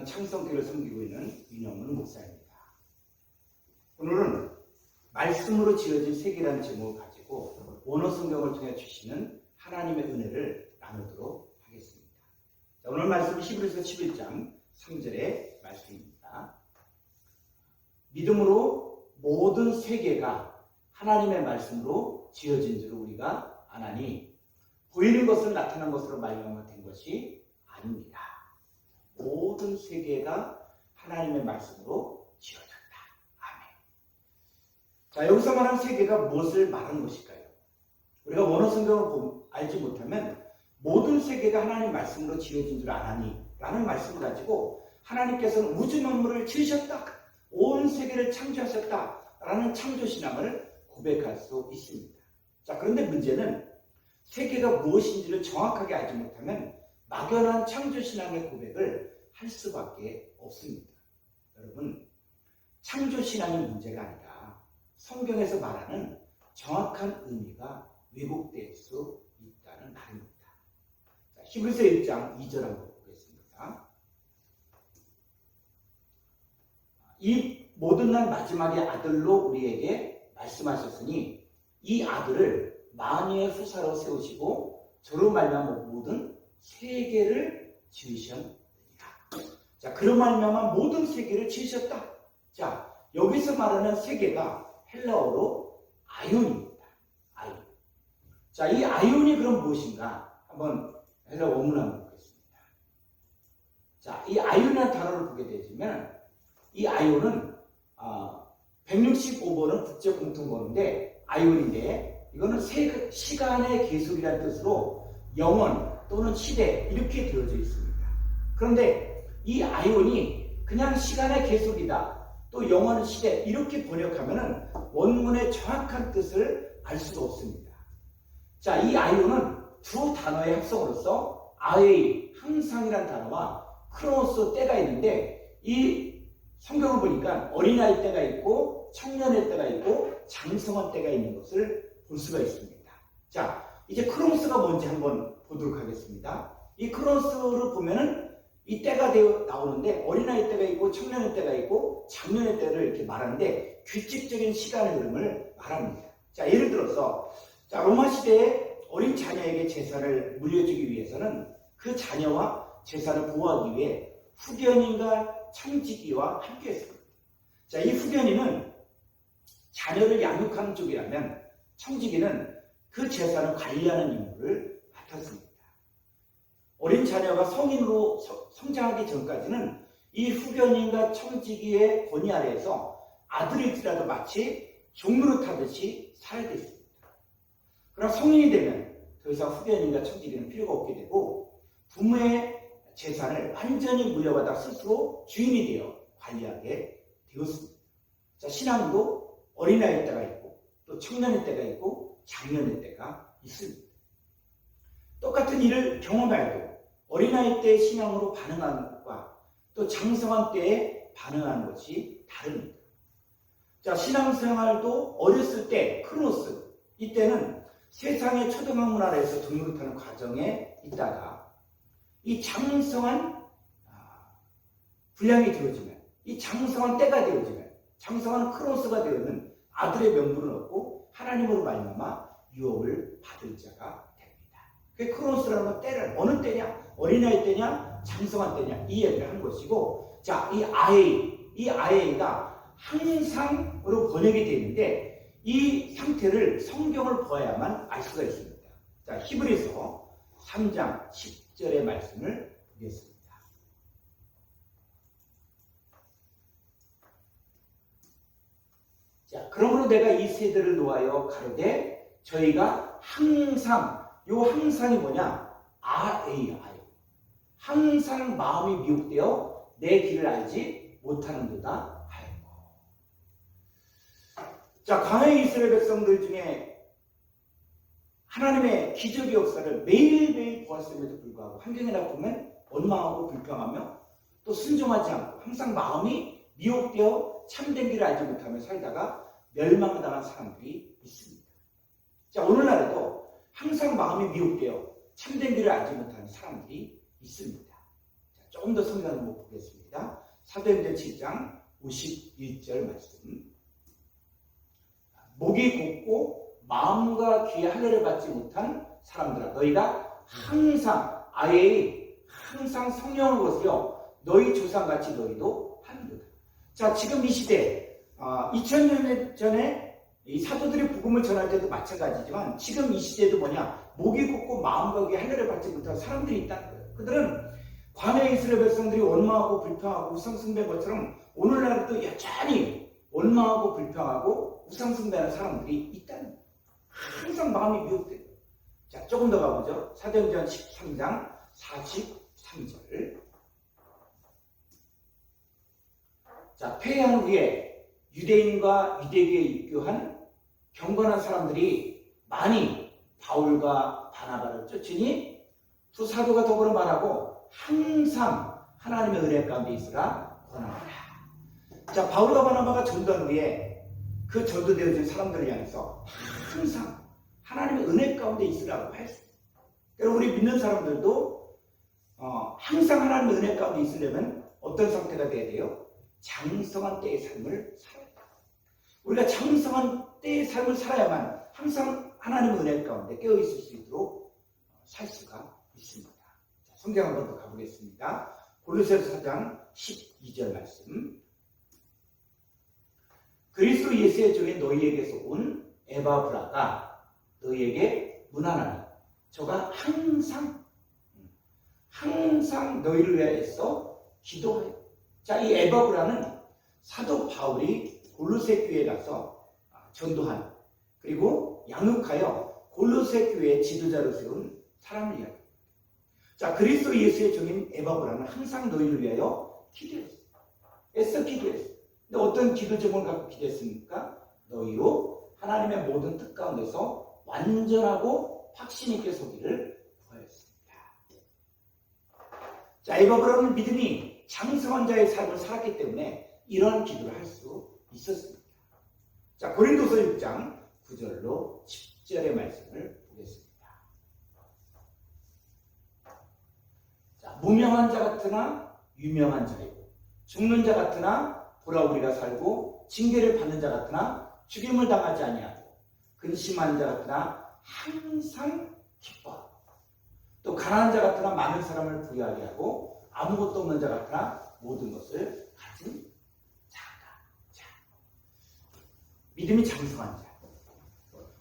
창성교를 섬기고 있는 윤영문 목사입니다. 오늘은 말씀으로 지어진 세계라는 제목을 가지고 원어 성경을 통해 주시는 하나님의 은혜를 나누도록 하겠습니다. 자, 오늘 말씀은 히브리서 11장 3절의 말씀입니다. 믿음으로 모든 세계가 하나님의 말씀으로 지어진 줄 우리가 아나니 보이는 것은 나타난 것으로 말미암아 된 것이 아닙니다. 모든 세계가 하나님의 말씀으로 지어졌다. 아멘. 자, 여기서 말하는 세계가 무엇을 말하는 것일까요? 우리가 원어 성경을 알지 못하면 모든 세계가 하나님의 말씀으로 지어진 줄 아나니 라는 말씀을 가지고 하나님께서는 우주 만물을 지으셨다. 온 세계를 창조하셨다. 라는 창조신앙을 고백할 수 있습니다. 자, 그런데 문제는 세계가 무엇인지를 정확하게 알지 못하면 막연한 창조신앙의 고백을 할 수밖에 없습니다. 여러분, 창조신앙이 문제가 아니라 성경에서 말하는 정확한 의미가 왜곡될 수 있다는 말입니다. 자, 히브리서 1장 2절 한번 보겠습니다. 이 모든 날 마지막의 아들로 우리에게 말씀하셨으니 이 아들을 만유의 후사로 세우시고 저로 말미암아 모든 세계를 지으셨느니라. 자, 그로 말미암아 모든 세계를 지으셨다. 자, 여기서 말하는 세계가 헬라어로 아이온입니다. 아이온. 자, 이 아이온이 그럼 무엇인가? 한번 헬라 원문 한번 보겠습니다. 자, 이 아이온이라는 단어를 보게 되면 이 아이온은 165번은 국제 공통번호인데 아이온인데 이거는 시간의 계속이라는 뜻으로 영원 또는 시대 이렇게 되어져 있습니다. 그런데 이 아이온이 그냥 시간의 계속이다 또 영원 시대 이렇게 번역하면 원문의 정확한 뜻을 알 수가 없습니다. 자, 이 아이온은 두 단어의 합성으로서 아에이 항상이라는 단어와 크로노스 때가 있는데 이 성경을 보니까 어린아이 때가 있고 청년의 때가 있고 장성한 때가 있는 것을 볼 수가 있습니다. 자, 이제 크로노스가 뭔지 한번 보도록 하겠습니다. 이 크로노스를 보면은 이 때가 나오는데 어린아이 때가 있고 청년의 때가 있고 장년의 때를 이렇게 말하는데 규칙적인 시간의 흐름을 말합니다. 자, 예를 들어서 자, 로마 시대에 어린 자녀에게 재산을 물려주기 위해서는 그 자녀와 재산을 보호하기 위해 후견인과 청지기와 함께 했습니다. 자, 이 후견인은 자녀를 양육하는 쪽이라면 청지기는 그 재산을 관리하는 임무를 맡았습니다. 어린 자녀가 성인으로 성장하기 전까지는 이 후견인과 청지기의 권위 아래에서 아들일지라도 마치 종노릇하듯이 살게 됐습니다. 그러나 성인이 되면 더 이상 후견인과 청지기는 필요가 없게 되고 부모의 재산을 완전히 물려받아 스스로 주인이 되어 관리하게 되었습니다. 자, 신앙도 어린아이 때가 있고 또 청년의 때가 있고 장년의 때가 있습니다. 똑같은 일을 경험해도 어린아이 때의 신앙으로 반응하는 것과 또 장성한 때에 반응하는 것이 다릅니다. 자, 신앙생활도 어렸을 때 크로노스 이때는 세상의 초등학문 아래에서 등록하는 과정에 있다가 이 장성한 분량이 되어지면 이 장성한 때가 되어지면 장성한 크로노스가 되어는 아들의 명분을 얻고 하나님으로 말미암아 유업을 받을 자가 됩니다. 그 크로노스라는 건 때를 어느 때냐? 어린아이 때냐? 장성한 때냐? 이 얘기를 하는 것이고 자, 이 아이가 항상으로 번역이 되는데 이 상태를 성경을 보아야만 알 수가 있습니다. 자, 히브리서 3장 10절의 말씀을 보겠습니다. 자, 그러므로 내가 이 세대를 놓아여 가로되 저희가 항상 요 항상이 뭐냐? 아이 항상 마음이 미혹되어 내 길을 알지 못하는도다 하였고. 자, 광야의 이스라엘 백성들 중에 하나님의 기적의 역사를 매일매일 보았음에도 불구하고 환경에 보면 원망하고 불평하며 또 순종하지 않고 항상 마음이 미혹되어 참된 길을 알지 못하며 살다가 멸망당한 사람들이 있습니다. 자, 오늘날에도 항상 마음이 미혹되어 참된 길을 알지 못하는 사람들이 있습니다. 자, 조금 더 성경을 보겠습니다. 사도행전 7장 51절 말씀. 목이 곧고 마음과 귀에 할례를 받지 못한 사람들아, 너희가 항상 항상 성령을 거스려 너희 조상같이 너희도 하는도다. 자, 지금 이 시대 2000년 전에 이 사도들이 복음을 전할 때도 마찬가지지만 지금 이 시대도 뭐냐, 목이 곧고 마음과 귀에 할례를 받지 못한 사람들이 있다는 거예요. 그들은 광야 이스라엘 백성들이 원망하고 불평하고 우상숭배한 것처럼 오늘날도 여전히 원망하고 불평하고 우상숭배하는 사람들이 있다는 거예요. 항상 마음이 미혹돼요. 자, 조금 더 가보죠. 사도행전 13장 43절. 자, 패한 후에 유대인과 유대교에 입교한 경건한 사람들이 많이 바울과 바나바를 쫓으니 두 사도가 더불어 말하고 항상 하나님의 은혜 가운데 있으라 권하노라. 자, 바울과 바나바가 전도한 후에 그 전도되어진 사람들을 향해서 항상 하나님의 은혜 가운데 있으라고 했어요. 그래서 우리 믿는 사람들도 항상 하나님의 은혜 가운데 있으려면 어떤 상태가 돼야 돼요? 장성한 때의 삶을 살아야 돼요. 우리가 장성한 때의 삶을 살아야만 항상 하나님의 은혜 가운데 깨어있을 수 있도록 살 수가 있습니다. 자, 성경 한번 더 가보겠습니다. 골로새서 4장 12절 말씀. 그리스도 예수의 종인 너희에게서 온 에바브라가 너희에게 문안하니 저가 항상 너희를 위하여 애써 기도하여. 자, 이 에바브라는 사도 바울이 골로새 교회에 가서 전도한, 그리고 양육하여 골로새 교회의 지도자로 세운 사람을 이야기합니다. 자, 그리스도 예수의 종인 에바브라는 항상 너희를 위하여 기도했어요. 애써 기도했어요. 근데 어떤 기도 제목을 갖고 기도했습니까? 너희로 하나님의 모든 뜻 가운데서 완전하고 확신 있게 서기를 구하였습니다. 자, 에바브라는 믿음이 장성한 자의 삶을 살았기 때문에 이런 기도를 할 수 있었습니다. 자, 고린도서 6장 9절로 10절의 말씀을 보겠습니다. 자, 무명한 자 같으나 유명한 자이고 죽는 자 같으나 보라 우리가 살고 징계를 받는 자 같으나 죽임을 당하지 아니하고 근심한 자 같으나 항상 기뻐하고 또 가난한 자 같으나 많은 사람을 부유하게 하고 아무것도 없는 자 같으나 모든 것을 가진 자다. 자, 믿음이 장성한 자.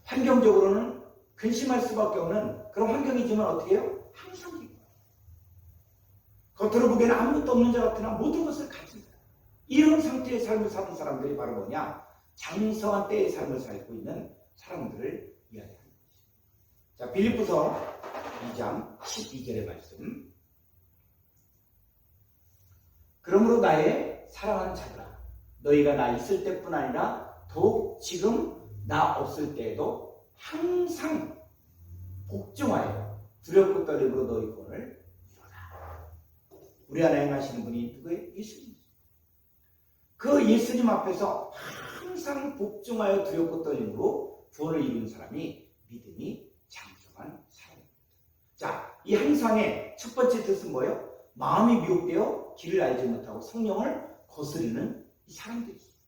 환경적으로는 근심할 수밖에 없는 그런 환경이지만 어떻게 해요? 항상 기뻐요. 겉으로 보기에는 아무것도 없는 자 같으나 모든 것을 가진 자. 이런 상태의 삶을 사는 사람들이 바로 뭐냐? 장성한 때의 삶을 살고 있는 사람들을 이야기합니다. 자, 빌립보서 2장 12절의 말씀. 그러므로 나의 사랑하는 자들아, 너희가 나 있을 때뿐 아니라 더욱 지금 나 없을 때에도 항상 복종하여 두렵고 떨림으로 너희 구원을 이루라. 우리 안에 행하시는 분이 누구예요? 예수님. 그 예수님 앞에서 항상 복종하여 두렵고 떨림으로 구원을 이루는 사람이 믿음이 장성한 사람입니다. 자, 이 항상의 첫 번째 뜻은 뭐예요? 마음이 미혹되어 길을 알지 못하고 성령을 거스르는 이 사람들이 있습니다.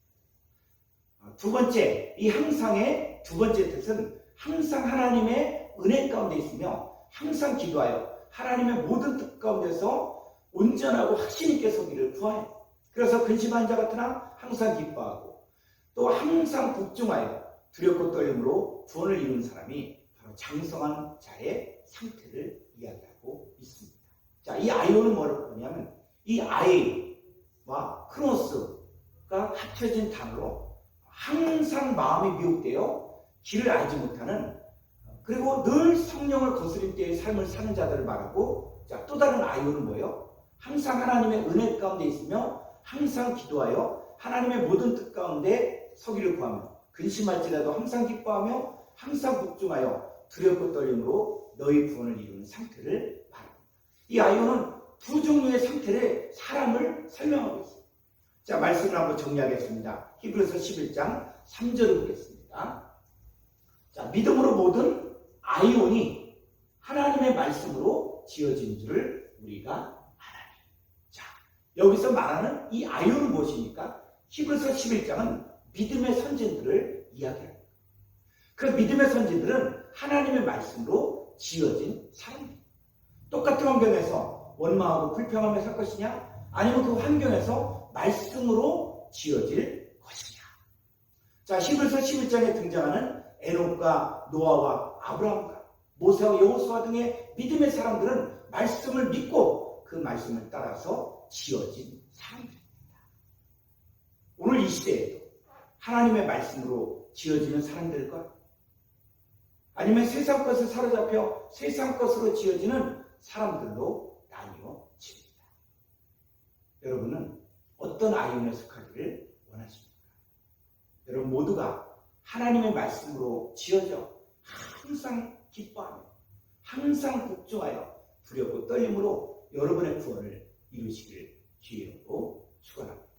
두 번째, 이 항상의 두 번째 뜻은 항상 하나님의 은혜 가운데 있으며 항상 기도하여 하나님의 모든 뜻 가운데서 온전하고 확신 있게 서기를 구하여. 그래서 근심한 자 같으나 항상 기뻐하고 또 항상 복종하여 두렵고 떨림으로 구원을 이루는 사람이 바로 장성한 자의 상태를 이야기하고 있습니다. 자, 이 아이오는 뭐냐면 이 아이와 크로스가 합쳐진 단어로 항상 마음이 미혹되어 길을 알지 못하는, 그리고 늘 성령을 거스릴 때의 삶을 사는 자들을 말하고, 자, 또 다른 아이오는 뭐예요? 항상 하나님의 은혜 가운데 있으며 항상 기도하여 하나님의 모든 뜻 가운데 서기를 구하며 근심할지라도 항상 기뻐하며 항상 복종하여 두렵고 떨림으로 너희 구원을 이루는 상태를 말합니다. 이 아이오는 두 종류의 상태를 사람을 설명하고 있습니다. 자, 말씀을 한번 정리하겠습니다. 히브리서 11장 3절을 보겠습니다. 자, 믿음으로 모든 아이온이 하나님의 말씀으로 지어진 줄을 우리가 알아요. 여기서 말하는 이 아이오는 무엇입니까? 히브리서 11장은 믿음의 선진들을 이야기합니다. 그 믿음의 선진들은 하나님의 말씀으로 지어진 사람입니다. 똑같은 환경에서 원망하고 불평하며 살 것이냐? 아니면 그 환경에서 말씀으로 지어질 것이냐? 자, 히브리서 11장에 등장하는 에녹과 노아와 아브라함과 모세와 여호수아 등의 믿음의 사람들은 말씀을 믿고 그 말씀을 따라서 지어진 사람들입니다. 오늘 이 시대에도 하나님의 말씀으로 지어지는 사람들과 아니면 세상 것을 사로잡혀 세상 것으로 지어지는 사람들로 나뉘어집니다. 여러분은 어떤 아이온에 속하기를 원하십니까? 여러분 모두가 하나님의 말씀으로 지어져 항상 기뻐하며 항상 복종하여 두렵고 떨림으로 여러분의 구원을 이루시기를 주의로 축원합니다.